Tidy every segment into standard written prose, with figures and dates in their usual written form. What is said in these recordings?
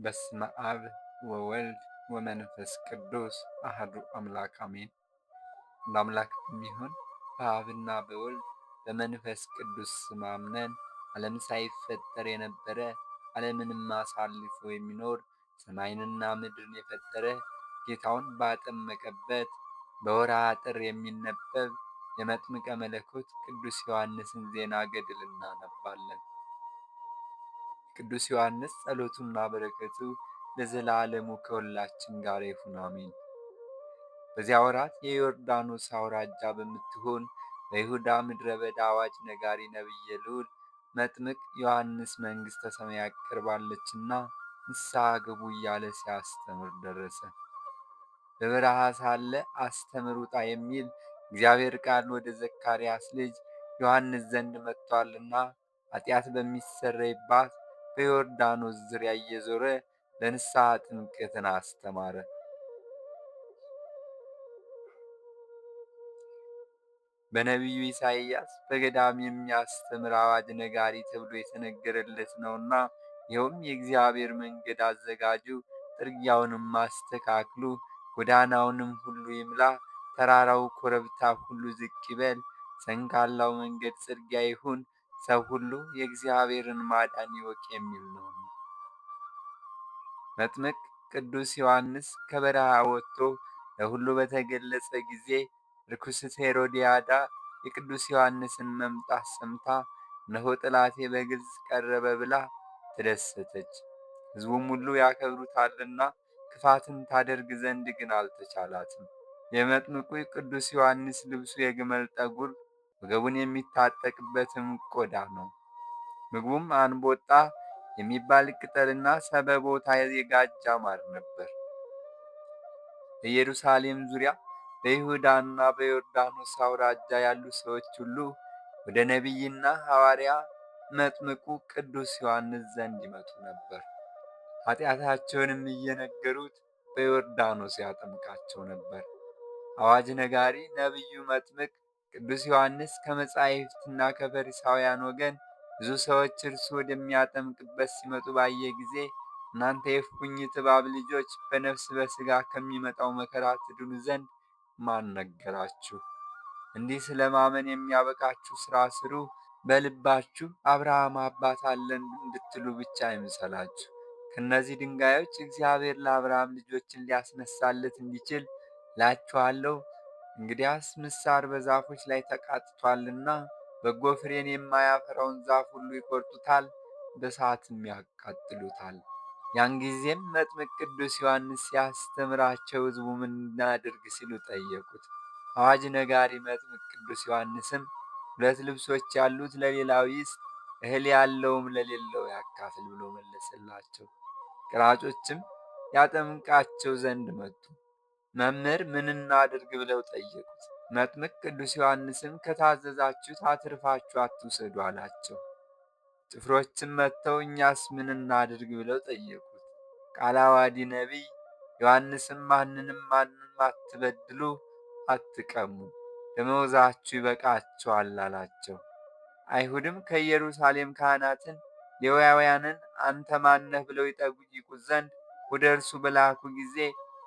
በስመ አብ ወወልድ ወመንፈስ ቅዱስ አሐዱ አምላክ አሜን። እንደ አምላክ በሚሆን በአብና በወልድ በመንፈስ ቅዱስ ስም አምነን ዓለም ሳይፈጠር የነበረ ዓለምንም አሳልፎ የሚኖር ሰማይንና ምድርን የፈጠረ ጌታውን ባጠመቀበት በወርኃ ጥር የሚነበብ የመጥምቀ መለኮት ቅዱስ ዮሐንስን ዜና ገድል እናነባለን። ቅዱስ ዮሐንስ ጸሎቱና በረከቱ ለዘላለሙ ከሁላችን ጋር ይሁን አሜን። በዚያ ወራት የዮርዳኖስ አውራጃ በምትሆን በይሁዳ ምድረ በዳ አዋጅ ነጋሪ ነቢየ ልዑል መጥምቅ ዮሐንስ መንግሥተ ሰማያት ቀርባለችና ንስሐ ግቡ እያለ ሲያስተምር ደረሰ። በበረሃ ሳለ አስተምር ውጣ የሚል እግዚአብሔር ቃል ወደ ዘካርያስ ልጅ ዮሐንስ ዘንድ መጥቶአልና ኃጢአት በሚሰረይባት በዮርዳኖስ ዙሪያ እየዞረ ለንስሐ ጥምቀትን አስተማረ። በነቢዩ ኢሳይያስ በገዳም የሚያስተምር አዋጅ ነጋሪ ተብሎ የተነገረለት ነውና፣ ይኸውም የእግዚአብሔር መንገድ አዘጋጁ፣ ጥርጊያውንም አስተካክሉ፣ ጎዳናውንም ሁሉ ይምላ፣ ተራራው ኮረብታ ሁሉ ዝቅ ይበል፣ ሰንካላው መንገድ ጽርጊያ ይሁን፣ ሰው ሁሉ የእግዚአብሔርን ማዳን ይወቅ የሚል ነው። መጥምቅ ቅዱስ ዮሐንስ ከበረሃ ወጥቶ ለሁሉ በተገለጸ ጊዜ ርኩስት ሄሮድያዳ የቅዱስ ዮሐንስን መምጣት ሰምታ እነሆ ጠላቴ በግልጽ ቀረበ ብላ ተደሰተች። ሕዝቡም ሁሉ ያከብሩታልና ክፋትን ታደርግ ዘንድ ግን አልተቻላትም። የመጥምቁ ቅዱስ ዮሐንስ ልብሱ የግመል ጠጉር፣ ወገቡን የሚታጠቅበትም ቆዳ ነው። ምግቡም አንቦጣ የሚባል ቅጠልና ሰበቦታ የጋጃ ማር ነበር። በኢየሩሳሌም ዙሪያ በይሁዳና በዮርዳኖስ አውራጃ ያሉ ሰዎች ሁሉ ወደ ነቢይና ሐዋርያ መጥምቁ ቅዱስ ዮሐንስ ዘንድ ይመጡ ነበር። ኃጢአታቸውንም እየነገሩት በዮርዳኖስ ያጠምቃቸው ነበር። አዋጅ ነጋሪ ነቢዩ መጥምቅ ቅዱስ ዮሐንስ ከመጻሕፍትና ከፈሪሳውያን ወገን ብዙ ሰዎች እርሱ ወደሚያጠምቅበት ሲመጡ ባየ ጊዜ እናንተ የእፉኝት እባብ ልጆች በነፍስ በሥጋ ከሚመጣው መከራ ትድኑ ዘንድ ማን ነገራችሁ? እንዲህ ስለ ማመን የሚያበቃችሁ ሥራ ስሩ። በልባችሁ አብርሃም አባት አለን እንድትሉ ብቻ አይምሰላችሁ። ከእነዚህ ድንጋዮች እግዚአብሔር ለአብርሃም ልጆችን ሊያስነሳለት እንዲችል እላችኋለሁ። እንግዲያስ ምሳር በዛፎች ላይ ተቃጥቶአልና በጎ ፍሬን የማያፈራውን ዛፍ ሁሉ ይቆርጡታል፣ በእሳትም ያቃጥሉታል። ያን ጊዜም መጥምቅ ቅዱስ ዮሐንስ ሲያስተምራቸው ሕዝቡ ምን እናድርግ ሲሉ ጠየቁት። አዋጅ ነጋሪ መጥምቅ ቅዱስ ዮሐንስም ሁለት ልብሶች ያሉት ለሌላው ይስጥ፣ እህል ያለውም ለሌለው ያካፍል ብሎ መለሰላቸው። ቀራጮችም ያጠምቃቸው ዘንድ መጡ። መምህር ምን እናድርግ ብለው ጠየቁት። መጥምቅ ቅዱስ ዮሐንስም ከታዘዛችሁት አትርፋችሁ አትውሰዱ አላቸው። ጭፍሮችም መጥተው እኛስ ምን እናድርግ ብለው ጠየቁት። ቃለ ዓዋዲ ነቢይ ዮሐንስም ማንንም አትበድሉ፣ አትቀሙ፣ ደመወዛችሁ ይበቃችኋል አላቸው። አይሁድም ከኢየሩሳሌም ካህናትን ሌዋውያንን አንተ ማነህ ብለው ይጠይቁት ዘንድ ወደ እርሱ በላኩ ጊዜ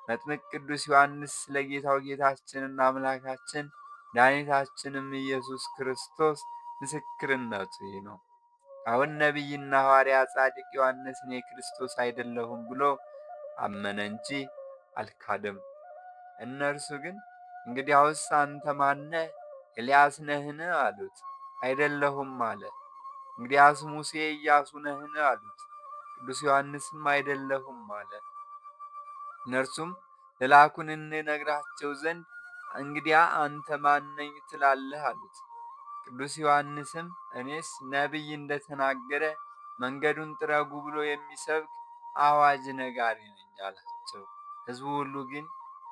መጥምቅ ቅዱስ ዮሐንስ ስለ ጌታው ጌታችንና አምላካችን መድኃኒታችንም ኢየሱስ ክርስቶስ ምስክርነቱ ይህ ነው። አሁን ነቢይና ሐዋርያ ጻድቅ ዮሐንስ እኔ ክርስቶስ አይደለሁም ብሎ አመነ እንጂ አልካደም። እነርሱ ግን እንግዲያውስ አንተ ማነህ? ኤልያስ ነህን? አሉት። አይደለሁም አለ። እንግዲያስ ሙሴ ኢያሱ ነህን? አሉት። ቅዱስ ዮሐንስም አይደለሁም አለ። እነርሱም ለላኩን እንነግራቸው ዘንድ እንግዲያ አንተ ማን ነኝ ትላለህ? አሉት። ቅዱስ ዮሐንስም እኔስ ነቢይ እንደተናገረ መንገዱን ጥረጉ ብሎ የሚሰብክ አዋጅ ነጋሪ ነኝ አላቸው። ሕዝቡ ሁሉ ግን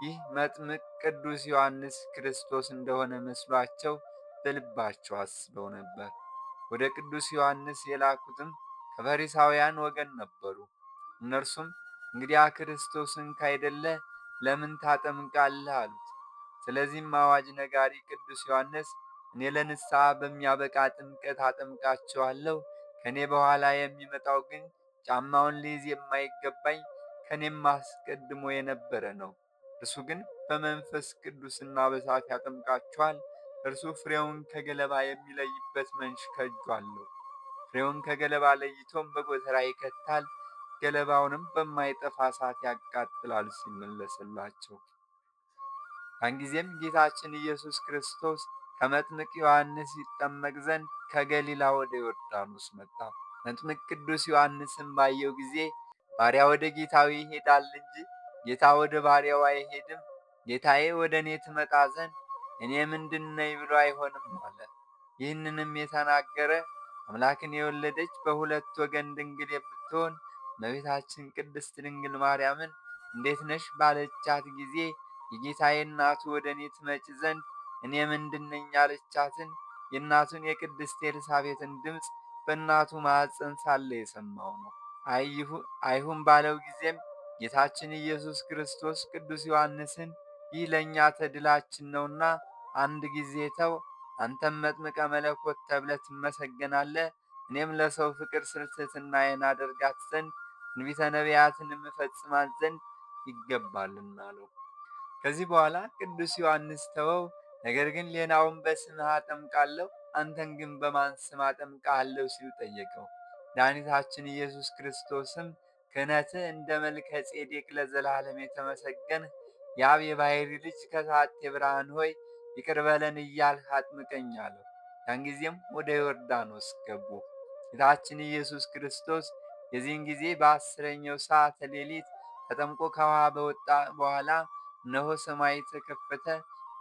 ይህ መጥምቅ ቅዱስ ዮሐንስ ክርስቶስ እንደሆነ መስሏቸው በልባቸው አስበው ነበር። ወደ ቅዱስ ዮሐንስ የላኩትም ከፈሪሳውያን ወገን ነበሩ። እነርሱም እንግዲያ ክርስቶስን ካይደለ ለምን ታጠምቃለህ? አሉት። ስለዚህም አዋጅ ነጋሪ ቅዱስ ዮሐንስ እኔ ለንስሐ በሚያበቃ ጥምቀት አጠምቃችኋለሁ፣ ከእኔ በኋላ የሚመጣው ግን ጫማውን ልይዝ የማይገባኝ ከኔም አስቀድሞ የነበረ ነው። እርሱ ግን በመንፈስ ቅዱስና በእሳት ያጠምቃችኋል። እርሱ ፍሬውን ከገለባ የሚለይበት መንሽ ከእጁ አለው። ፍሬውን ከገለባ ለይቶም በጎተራ ይከታል፣ ገለባውንም በማይጠፋ እሳት ያቃጥላል ሲል መለሰላቸው። ያን ጊዜም ጌታችን ኢየሱስ ክርስቶስ ከመጥምቅ ዮሐንስ ይጠመቅ ዘንድ ከገሊላ ወደ ዮርዳኖስ መጣ። መጥምቅ ቅዱስ ዮሐንስም ባየው ጊዜ ባሪያ ወደ ጌታው ይሄዳል እንጂ ጌታ ወደ ባሪያው አይሄድም፣ ጌታዬ ወደ እኔ ትመጣ ዘንድ እኔ ምንድን ነኝ ብሎ አይሆንም አለ። ይህንንም የተናገረ አምላክን የወለደች በሁለት ወገን ድንግል የምትሆን እመቤታችን ቅድስት ድንግል ማርያምን እንዴት ነሽ ባለቻት ጊዜ የጌታዬ እናቱ ወደ እኔ ትመጭ ዘንድ እኔ ምንድን ነኝ ያለቻትን የእናቱን የቅድስት ኤልሳቤጥን ድምፅ በእናቱ ማኅፀን ሳለ የሰማው ነው። አይሁን ባለው ጊዜም ጌታችን ኢየሱስ ክርስቶስ ቅዱስ ዮሐንስን ይህ ለእኛ ተድላችን ነውና አንድ ጊዜ ተው፣ አንተም መጥምቀ መለኮት ተብለህ ትመሰገናለህ፣ እኔም ለሰው ፍቅር ትሕትናዬን አደርጋት ዘንድ ትንቢተ ነቢያትን እፈጽማት ዘንድ ይገባልና አለው። ከዚህ በኋላ ቅዱስ ዮሐንስ ተወው። ነገር ግን ሌላውን በስምህ አጠምቃለሁ፣ አንተን ግን በማን ስም አጠምቅሃለሁ ሲል ጠየቀው። መድኃኒታችን ኢየሱስ ክርስቶስም ክህነትህ እንደ መልከ ጼዴቅ ለዘላለም የተመሰገንህ የአብ የባሕርይ ልጅ ከሳቴ ብርሃን ሆይ ይቅር በለን እያልህ አጥምቀኝ አለው። ያን ጊዜም ወደ ዮርዳኖስ ገቡ። ጌታችን ኢየሱስ ክርስቶስ የዚህን ጊዜ በ10ኛው ሰዓተ ሌሊት ተጠምቆ ከውሃ በወጣ በኋላ እነሆ ሰማይ ተከፈተ፣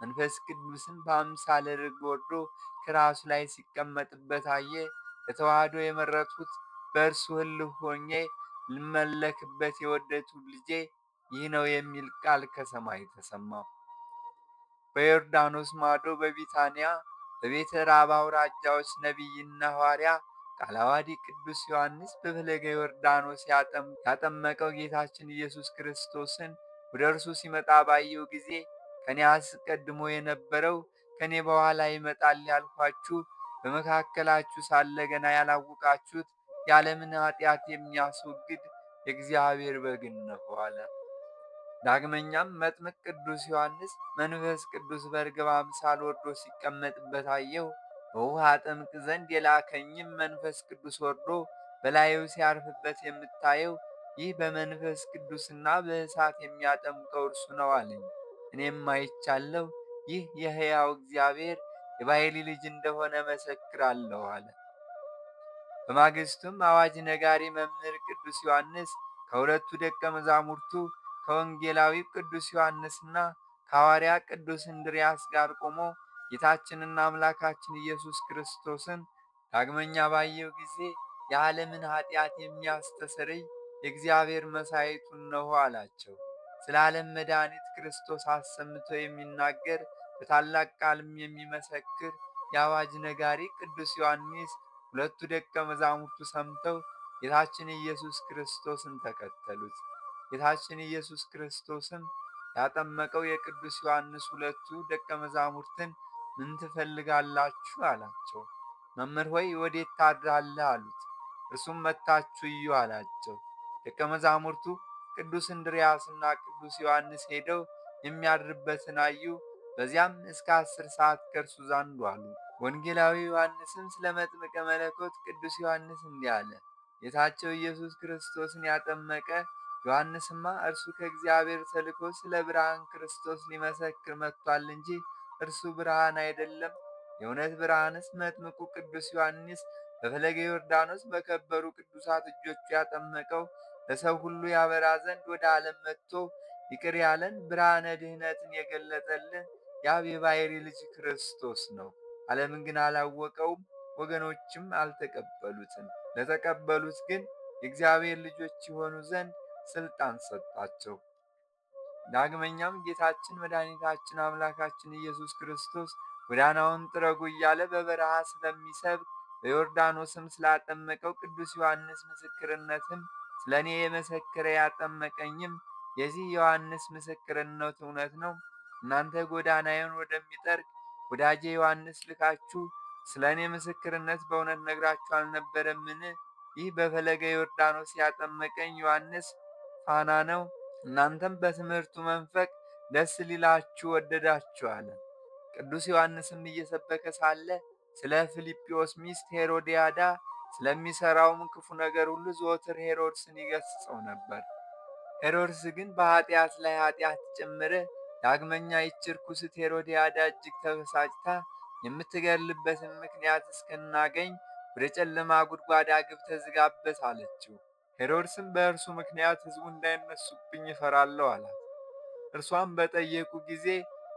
መንፈስ ቅዱስም በአምሳለ ርግብ ወርዶ ከራሱ ላይ ሲቀመጥበት አየ። ለተዋህዶ የመረጥሁት በእርሱ ሕልው ሆኜ ልመለክበት የወደድሁት ልጄ ይህ ነው የሚል ቃል ከሰማይ ተሰማው። በዮርዳኖስ ማዶ በቢታንያ በቤተ ራባ አውራጃዎች ነቢይና ሐዋርያ ቃለ ዓዋዲ ቅዱስ ዮሐንስ በፈለገ ዮርዳኖስ ያጠመቀው ጌታችን ኢየሱስ ክርስቶስን ወደ እርሱ ሲመጣ ባየው ጊዜ ከኔ አስቀድሞ የነበረው ከኔ በኋላ ይመጣል ያልኋችሁ በመካከላችሁ ሳለ ገና ያላወቃችሁት የዓለምን ኃጢአት የሚያስወግድ የእግዚአብሔር በግ እነሆ አለ። ዳግመኛም መጥምቅ ቅዱስ ዮሐንስ መንፈስ ቅዱስ በርግብ አምሳል ወርዶ ሲቀመጥበት አየሁ። በውሃ አጠምቅ ዘንድ የላከኝም መንፈስ ቅዱስ ወርዶ በላዩ ሲያርፍበት የምታየው ይህ በመንፈስ ቅዱስና በእሳት የሚያጠምቀው እርሱ ነው አለኝ። እኔም አይቻለሁ፣ ይህ የሕያው እግዚአብሔር የባሕርይ ልጅ እንደሆነ መሰክራለሁ አለ። በማግስቱም አዋጅ ነጋሪ መምህር ቅዱስ ዮሐንስ ከሁለቱ ደቀ መዛሙርቱ ከወንጌላዊ ቅዱስ ዮሐንስና ከሐዋርያ ቅዱስ እንድርያስ ጋር ቆሞ ጌታችንና አምላካችን ኢየሱስ ክርስቶስን ዳግመኛ ባየው ጊዜ የዓለምን ኃጢአት የሚያስተሰርይ የእግዚአብሔር መሥዋዕቱ እነሆ አላቸው። ስለ ዓለም መድኃኒት ክርስቶስ አሰምቶ የሚናገር በታላቅ ቃልም የሚመሰክር የአዋጅ ነጋሪ ቅዱስ ዮሐንስ ሁለቱ ደቀ መዛሙርቱ ሰምተው ጌታችን ኢየሱስ ክርስቶስን ተከተሉት። ጌታችን ኢየሱስ ክርስቶስም ያጠመቀው የቅዱስ ዮሐንስ ሁለቱ ደቀ መዛሙርትን ምን ትፈልጋላችሁ አላቸው። መምህር ሆይ ወዴት ታድራለህ አሉት። እርሱም መጥታችሁ እዩ አላቸው። ደቀ መዛሙርቱ ቅዱስ እንድርያስና ቅዱስ ዮሐንስ ሄደው የሚያድርበትን አዩ። በዚያም እስከ 10 ሰዓት ከእርሱ ዘንድ ዋሉ። ወንጌላዊ ዮሐንስም ስለ መጥምቀ መለኮት ቅዱስ ዮሐንስ እንዲህ አለ። ጌታቸው ኢየሱስ ክርስቶስን ያጠመቀ ዮሐንስማ እርሱ ከእግዚአብሔር ተልኮ ስለ ብርሃን ክርስቶስ ሊመሰክር መጥቷል እንጂ እርሱ ብርሃን አይደለም። የእውነት ብርሃንስ መጥምቁ ቅዱስ ዮሐንስ በፈለገ ዮርዳኖስ በከበሩ ቅዱሳት እጆቹ ያጠመቀው ለሰው ሁሉ ያበራ ዘንድ ወደ ዓለም መጥቶ ይቅር ያለን ብርሃነ ድኅነትን የገለጠልን የአብ የባሕርይ ልጅ ክርስቶስ ነው። ዓለምን ግን አላወቀውም፣ ወገኖችም አልተቀበሉትም። ለተቀበሉት ግን የእግዚአብሔር ልጆች የሆኑ ዘንድ ሥልጣን ሰጣቸው። ዳግመኛም ጌታችን መድኃኒታችን አምላካችን ኢየሱስ ክርስቶስ ጎዳናውን ጥረጉ እያለ በበረሃ ስለሚሰብክ በዮርዳኖስም ስላጠመቀው ቅዱስ ዮሐንስ ምስክርነትም ስለ እኔ የመሰከረ ያጠመቀኝም የዚህ ዮሐንስ ምስክርነት እውነት ነው። እናንተ ጎዳናዬን ወደሚጠርግ ወዳጄ ዮሐንስ ልካችሁ ስለ እኔ ምስክርነት በእውነት ነግራችሁ አልነበረምን? ይህ በፈለገ ዮርዳኖስ ያጠመቀኝ ዮሐንስ ፋና ነው። እናንተም በትምህርቱ መንፈቅ ደስ ሊላችሁ ወደዳችሁ አለ። ቅዱስ ዮሐንስም እየሰበከ ሳለ ስለ ፊልጵዎስ ሚስት ሄሮድያዳ ስለሚሠራውም ክፉ ነገር ሁሉ ዘወትር ሄሮድስን ይገሥጸው ነበር። ሄሮድስ ግን በኃጢአት ላይ ኃጢአት ጨመረ። ዳግመኛ ይህች ርኩስት ሄሮድያዳ እጅግ ተበሳጭታ የምትገድልበትን ምክንያት እስክናገኝ ወደ ጨለማ ጉድጓድ አግብተህ ዝጋበት አለችው። ሄሮድስም በእርሱ ምክንያት ሕዝቡ እንዳይነሱብኝ እፈራለሁ አላት። እርሷም በጠየቁ ጊዜ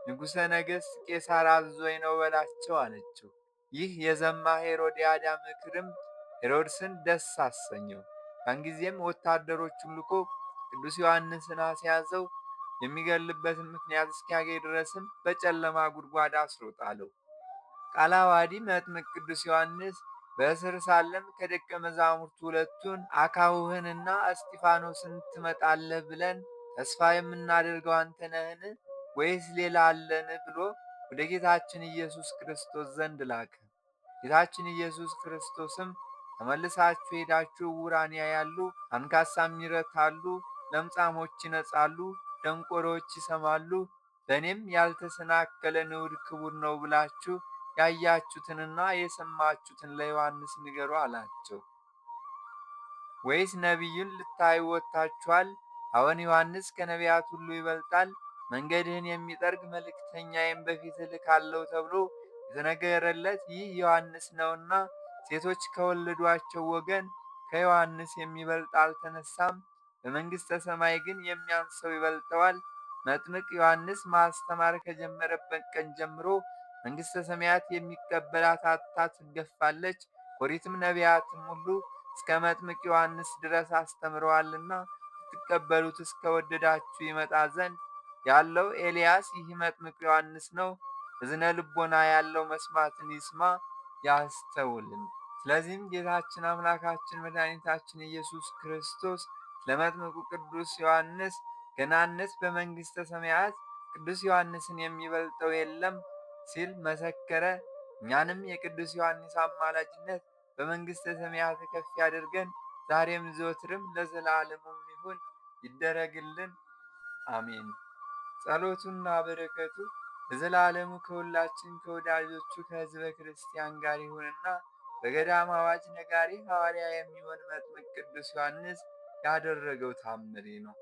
ንጉሠ ነገሥት ቄሳር አዞኝ ነው በላቸው አለችው። ይህ የዘማ ሄሮድያዳ ምክርም ሄሮድስን ደስ አሰኘው። ያን ጊዜም ወታደሮቹን ልኮ ቅዱስ ዮሐንስን አስያዘው። የሚገድልበትን ምክንያት እስኪያገኝ ድረስም በጨለማ ጉድጓድ አስሮ ጣለው። ቃለ ዓዋዲ መጥምቅ ቅዱስ ዮሐንስ በእስር ሳለም ከደቀ መዛሙርቱ ሁለቱን አካውህንና እስጢፋኖስን ትመጣለህ ብለን ተስፋ የምናደርገው አንተ ነህን? ወይስ ሌላ አለን? ብሎ ወደ ጌታችን ኢየሱስ ክርስቶስ ዘንድ ላከ። ጌታችን ኢየሱስ ክርስቶስም ተመልሳችሁ ሄዳችሁ ዕውራን ያያሉ፣ አንካሳም ይረታሉ፣ ለምጻሞች ይነጻሉ፣ ደንቆሮዎች ይሰማሉ፣ በእኔም ያልተሰናከለ ንዑድ ክቡር ነው ብላችሁ ያያችሁትንና የሰማችሁትን ለዮሐንስ ንገሩ አላቸው። ወይስ ነቢዩን ልታዩ ወጥታችኋል? አዎን፣ ዮሐንስ ከነቢያት ሁሉ ይበልጣል። መንገድህን የሚጠርግ መልእክተኛዬን በፊትህ እልካለሁ ተብሎ የተነገረለት ይህ ዮሐንስ ነውና ሴቶች ከወለዷቸው ወገን ከዮሐንስ የሚበልጥ አልተነሳም። በመንግሥተ ሰማይ ግን የሚያንሰው ይበልጠዋል። መጥምቅ ዮሐንስ ማስተማር ከጀመረበት ቀን ጀምሮ መንግሥተ ሰማያት የሚቀበላት አጥታ ትገፋለች። ኦሪትም ነቢያትም ሁሉ እስከ መጥምቅ ዮሐንስ ድረስ አስተምረዋልና ልትቀበሉት እስከ ወደዳችሁ ይመጣ ዘንድ ያለው ኤልያስ ይህ መጥምቅ ዮሐንስ ነው። እዝነ ልቦና ያለው መስማትን ይስማ ያስተውልም። ስለዚህም ጌታችን አምላካችን መድኃኒታችን ኢየሱስ ክርስቶስ ለመጥምቁ ቅዱስ ዮሐንስ ገናነት በመንግሥተ ሰማያት ቅዱስ ዮሐንስን የሚበልጠው የለም ሲል መሰከረ። እኛንም የቅዱስ ዮሐንስ አማላጅነት በመንግሥተ ሰማያት ከፍ ያድርገን፣ ዛሬም ዘወትርም ለዘላለሙም ይሁን ይደረግልን፣ አሜን። ጸሎቱና በረከቱ ለዘላለሙ ከሁላችን ከወዳጆቹ ከሕዝበ ክርስቲያን ጋር ይሁንና በገዳም አዋጅ ነጋሪ ሐዋርያ የሚሆን መጥምቅ ቅዱስ ዮሐንስ ያደረገው ታምሪ ነው።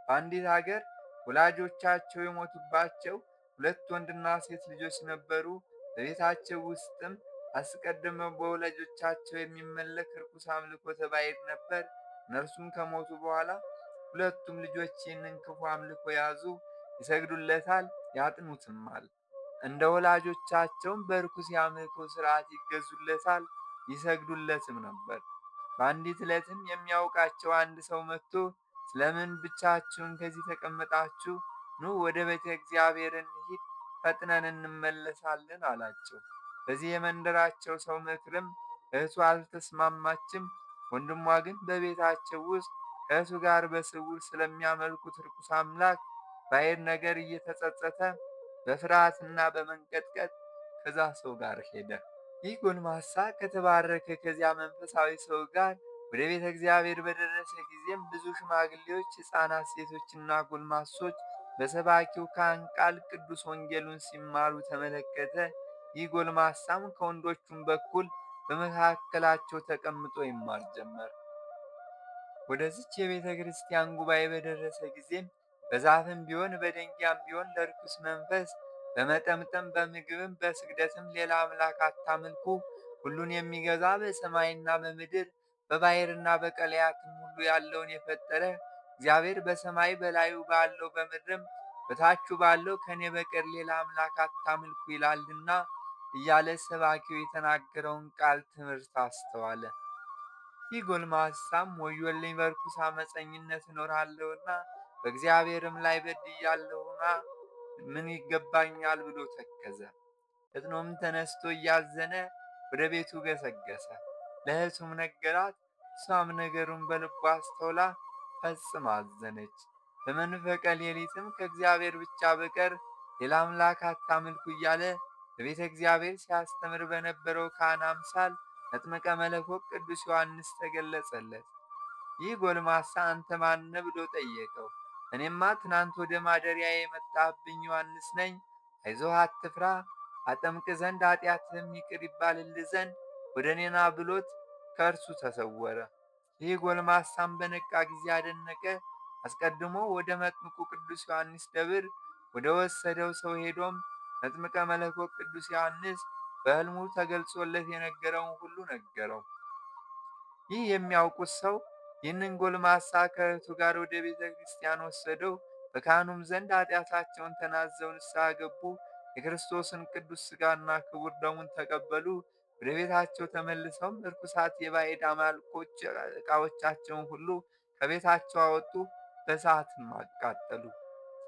በአንዲት ሀገር ወላጆቻቸው የሞቱባቸው ሁለት ወንድና ሴት ልጆች ነበሩ። በቤታቸው ውስጥም አስቀድመው በወላጆቻቸው የሚመለክ ርኩስ አምልኮተ ባዕድ ነበር። እነርሱም ከሞቱ በኋላ ሁለቱም ልጆች ይህንን ክፉ አምልኮ ያዙ፣ ይሰግዱለታል፣ ያጥኑትማል። እንደ ወላጆቻቸውም በርኩስ የአምልኮ ሥርዓት ይገዙለታል፣ ይሰግዱለትም ነበር። በአንዲት ዕለትም የሚያውቃቸው አንድ ሰው መጥቶ ስለምን ብቻችሁን ከዚህ ተቀመጣችሁ? ኑ ወደ ቤተ እግዚአብሔር እንሂድ፣ ፈጥነን እንመለሳለን አላቸው። በዚህ የመንደራቸው ሰው ምክርም እህቱ አልተስማማችም። ወንድሟ ግን በቤታቸው ውስጥ ከእህቱ ጋር በስውር ስለሚያመልኩት ርኩስ አምላክ ባዕድ ነገር እየተጸጸተ በፍርሃትና በመንቀጥቀጥ ከዛ ሰው ጋር ሄደ። ይህ ጎልማሳ ከተባረከ ከዚያ መንፈሳዊ ሰው ጋር ወደ ቤተ እግዚአብሔር በደረሰ ጊዜም ብዙ ሽማግሌዎች፣ ሕፃናት፣ ሴቶችና ጎልማሶች በሰባኪው ካህን ቃል ቅዱስ ወንጌሉን ሲማሩ ተመለከተ። ይህ ጎልማሳም ከወንዶቹም በኩል በመካከላቸው ተቀምጦ ይማር ጀመር። ወደዚች የቤተ ክርስቲያን ጉባኤ በደረሰ ጊዜም በዛፍም ቢሆን በደንጊያም ቢሆን ለርኩስ መንፈስ በመጠምጠም በምግብም በስግደትም ሌላ አምላክ አታምልኩ፣ ሁሉን የሚገዛ በሰማይና በምድር በባሕርና በቀለያትም ሁሉ ያለውን የፈጠረ እግዚአብሔር በሰማይ በላዩ ባለው በምድርም በታቹ ባለው ከኔ በቀር ሌላ አምላክ አታምልኩ ይላልና እያለ ሰባኪው የተናገረውን ቃል ትምህርት አስተዋለ። ይህ ጎልማሳም ወዮልኝ፣ በርኩስ ዓመፀኝነት እኖራለሁና በእግዚአብሔርም ላይ በድያለሁና ምን ይገባኛል ብሎ ተከዘ። ፈጥኖም ተነስቶ እያዘነ ወደ ቤቱ ገሰገሰ። ለእህቱም ነገራት። እሷም ነገሩን በልቧ አስተውላ ፈጽማ አዘነች። በመንፈቀ ሌሊትም ከእግዚአብሔር ብቻ በቀር ሌላ አምላክ አታምልኩ እያለ በቤተ እግዚአብሔር ሲያስተምር በነበረው ካህን አምሳል መጥምቀ መለኮት ቅዱስ ዮሐንስ ተገለጸለት። ይህ ጎልማሳ አንተ ማን ብሎ ጠየቀው። እኔማ ትናንት ወደ ማደሪያ የመጣህብኝ ዮሐንስ ነኝ። አይዞህ አትፍራ፣ አጠምቅ ዘንድ ኃጢአትህም ይቅር ይባልልህ ዘንድ ወደ እኔ ና ብሎት ከእርሱ ተሰወረ። ይህ ጎልማሳም በነቃ ጊዜ አደነቀ። አስቀድሞ ወደ መጥምቁ ቅዱስ ዮሐንስ ደብር ወደ ወሰደው ሰው ሄዶም መጥምቀ መለኮት ቅዱስ ዮሐንስ በሕልሙ ተገልጾለት የነገረውን ሁሉ ነገረው። ይህ የሚያውቁት ሰው ይህንን ጎልማሳ ከእህቱ ጋር ወደ ቤተ ክርስቲያን ወሰደው። በካህኑም ዘንድ ኃጢአታቸውን ተናዘው ንስሐ ገቡ። የክርስቶስን ቅዱስ ሥጋና ክቡር ደሙን ተቀበሉ። ወደ ቤታቸው ተመልሰውም እርኩሳት የባዕድ አማልኮች ዕቃዎቻቸውን ሁሉ ከቤታቸው አወጡ፣ በእሳትም አቃጠሉ።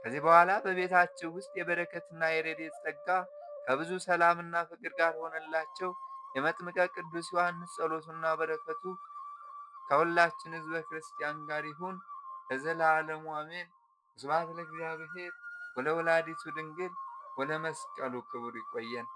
ከዚህ በኋላ በቤታቸው ውስጥ የበረከትና የረድኤት ጸጋ ከብዙ ሰላምና ፍቅር ጋር ሆነላቸው። የመጥምቀ ቅዱስ ዮሐንስ ጸሎቱና በረከቱ ከሁላችን ሕዝበ ክርስቲያን ጋር ይሁን ለዘላለሙ አሜን። ስብሐት ለእግዚአብሔር ወለወላዲቱ ድንግል ወለመስቀሉ ክቡር። ይቆየን።